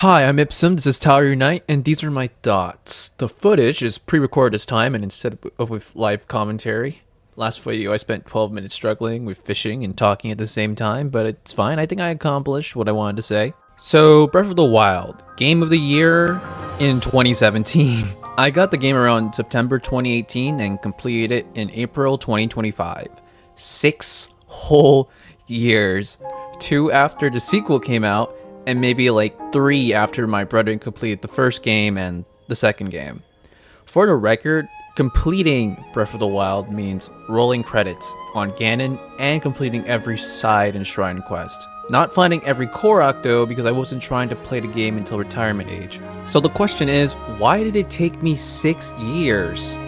Hi, I'm Ipsum, this is Tower Unite, and these are my thoughts. The footage is pre-recorded this time and instead of with live commentary. Last video I spent 12 minutes struggling with fishing and talking at the same time, but it's fine, I think I accomplished what I wanted to say. So, Breath of the Wild, Game of the Year in 2017. I got the game around September 2018 and completed it in April 2025. 6 whole years. 2 after the sequel came out, and maybe like 3 after my brother completed the first game and the second game. For the record, completing Breath of the Wild means rolling credits on Ganon and completing every side and shrine quest. Not finding every Korok though, because I wasn't trying to play the game until retirement age. So the question is, why did it take me 6 years?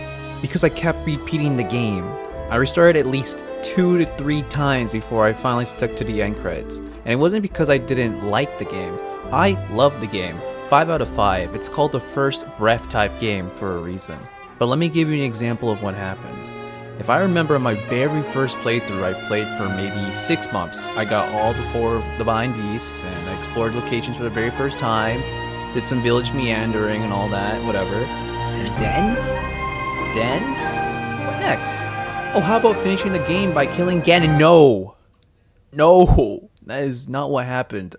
Because I kept repeating the game. I restarted at least 2 to 3 times before I finally stuck to the end credits. And it wasn't because I didn't like the game. I loved the game. 5 out of 5. It's called the first Breath type game for a reason. But let me give you an example of what happened. If I remember my very first playthrough, I played for maybe 6 months. I got all the 4 of the Divine Beasts and I explored locations for the very first time. Did some village meandering and all that, whatever. And then, what next? Oh, how about finishing the game by killing Ganon? No, that is not what happened.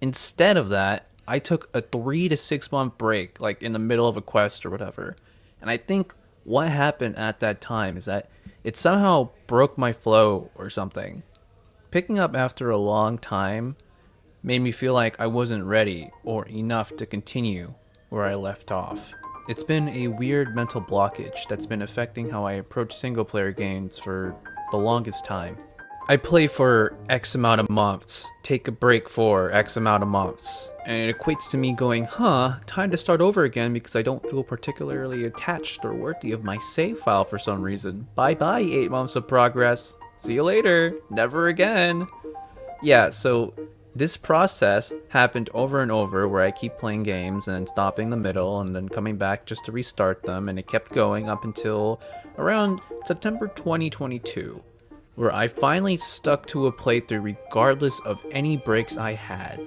Instead of that, I took a 3 to 6 month break, like in the middle of a quest or whatever. And I think what happened at that time is that it somehow broke my flow or something. Picking up after a long time made me feel like I wasn't ready or enough to continue where I left off. It's been a weird mental blockage that's been affecting how I approach single player games for the longest time. I play for X amount of months, take a break for X amount of months, and it equates to me going, time to start over again because I don't feel particularly attached or worthy of my save file for some reason. Bye bye 8 months of progress. See you later. Never again. Yeah, so this process happened over and over where I keep playing games and stopping in the middle and then coming back just to restart them, and it kept going up until around September 2022, where I finally stuck to a playthrough regardless of any breaks I had.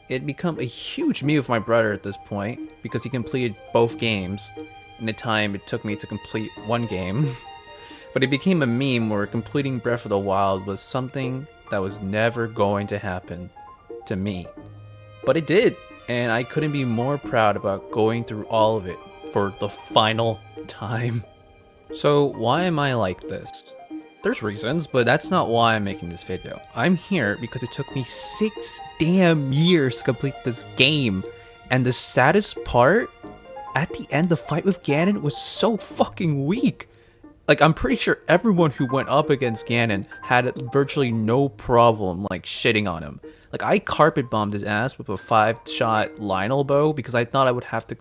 It had become a huge me with my brother at this point because he completed both games in the time it took me to complete one game. But it became a meme where completing Breath of the Wild was something that was never going to happen to me. But it did, and I couldn't be more proud about going through all of it for the final time. So why am I like this? There's reasons, but that's not why I'm making this video. I'm here because it took me 6 damn years to complete this game. And the saddest part, at the end the fight with Ganon was so fucking weak. Like, I'm pretty sure everyone who went up against Ganon had virtually no problem, like, shitting on him. Like, I carpet bombed his ass with a 5-shot Lionel bow because I thought I would have to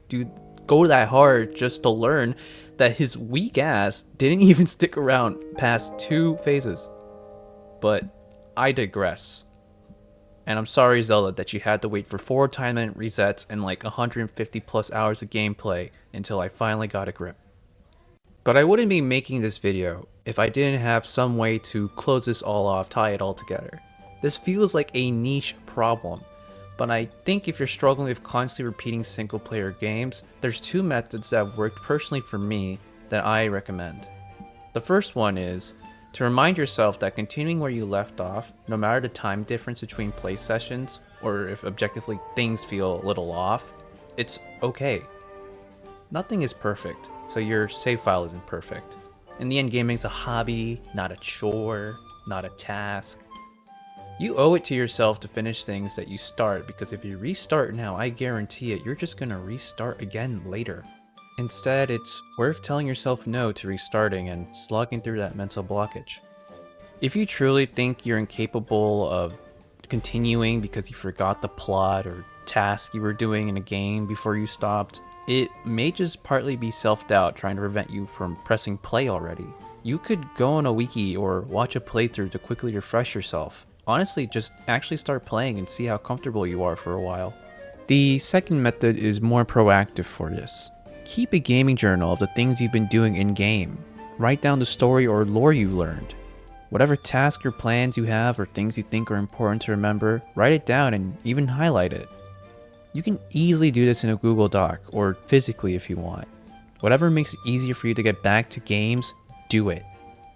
go that hard just to learn that his weak ass didn't even stick around past 2 phases. But I digress. And I'm sorry, Zelda, that you had to wait for 4 time limit resets and like 150 plus hours of gameplay until I finally got a grip. But I wouldn't be making this video if I didn't have some way to close this all off, tie it all together. This feels like a niche problem, but I think if you're struggling with constantly repeating single player games, there's 2 methods that have worked personally for me that I recommend. The first one is to remind yourself that continuing where you left off, no matter the time difference between play sessions, or if objectively things feel a little off, it's okay. Nothing is perfect, so your save file isn't perfect. In the end, gaming's a hobby, not a chore, not a task. You owe it to yourself to finish things that you start, because if you restart now, I guarantee it, you're just gonna restart again later. Instead, it's worth telling yourself no to restarting and slogging through that mental blockage. If you truly think you're incapable of continuing because you forgot the plot or task you were doing in a game before you stopped, it may just partly be self-doubt trying to prevent you from pressing play already. You could go on a wiki or watch a playthrough to quickly refresh yourself. Honestly, just actually start playing and see how comfortable you are for a while. The second method is more proactive for this. Keep a gaming journal of the things you've been doing in-game. Write down the story or lore you learned. Whatever tasks or plans you have or things you think are important to remember, write it down and even highlight it. You can easily do this in a Google Doc or physically if you want. Whatever makes it easier for you to get back to games, do it.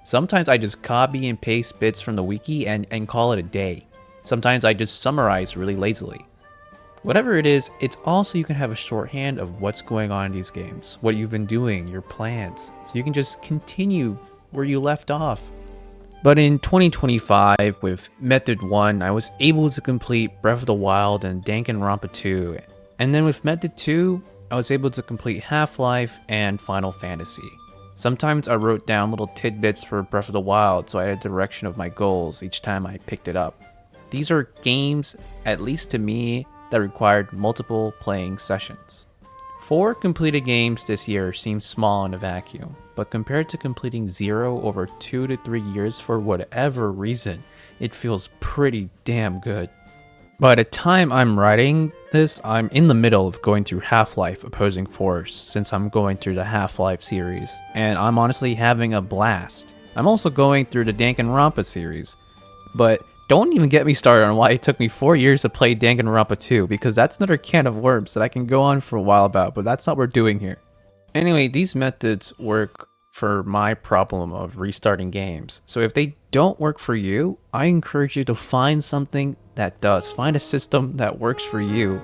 Sometimes I just copy and paste bits from the wiki and call it a day. Sometimes I just summarize really lazily. Whatever it is, it's also you can have a shorthand of what's going on in these games, what you've been doing, your plans, so you can just continue where you left off. But in 2025, with Method 1, I was able to complete Breath of the Wild and Danganronpa 2. And then with Method 2, I was able to complete Half-Life and Final Fantasy. Sometimes I wrote down little tidbits for Breath of the Wild so I had a direction of my goals each time I picked it up. These are games, at least to me, that required multiple playing sessions. 4 completed games this year seems small in a vacuum, but compared to completing 0 over 2 to 3 years for whatever reason, it feels pretty damn good. By the time I'm writing this, I'm in the middle of going through Half-Life Opposing Force since I'm going through the Half-Life series, and I'm honestly having a blast. I'm also going through the Danganronpa series, but don't even get me started on why it took me 4 years to play Danganronpa 2, because that's another can of worms that I can go on for a while about, but that's not what we're doing here. Anyway, these methods work for my problem of restarting games. So if they don't work for you, I encourage you to find something that does. Find a system that works for you,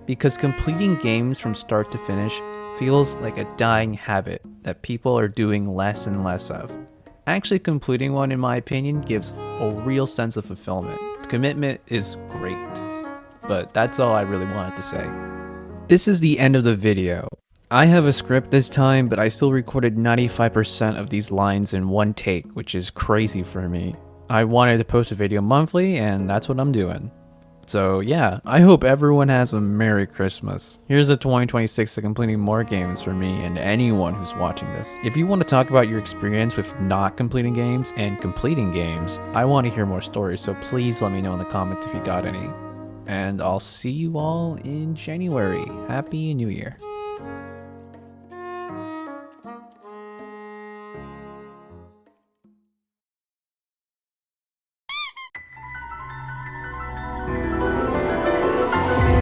because completing games from start to finish feels like a dying habit that people are doing less and less of. Actually completing one, in my opinion, gives a real sense of fulfillment. Commitment is great, but that's all I really wanted to say. This is the end of the video. I have a script this time, but I still recorded 95% of these lines in one take, which is crazy for me. I wanted to post a video monthly, and that's what I'm doing. So yeah, I hope everyone has a Merry Christmas. Here's a 2026 to completing more games for me and anyone who's watching this. If you want to talk about your experience with not completing games and completing games, I want to hear more stories, so please let me know in the comments if you got any. And I'll see you all in January. Happy New Year.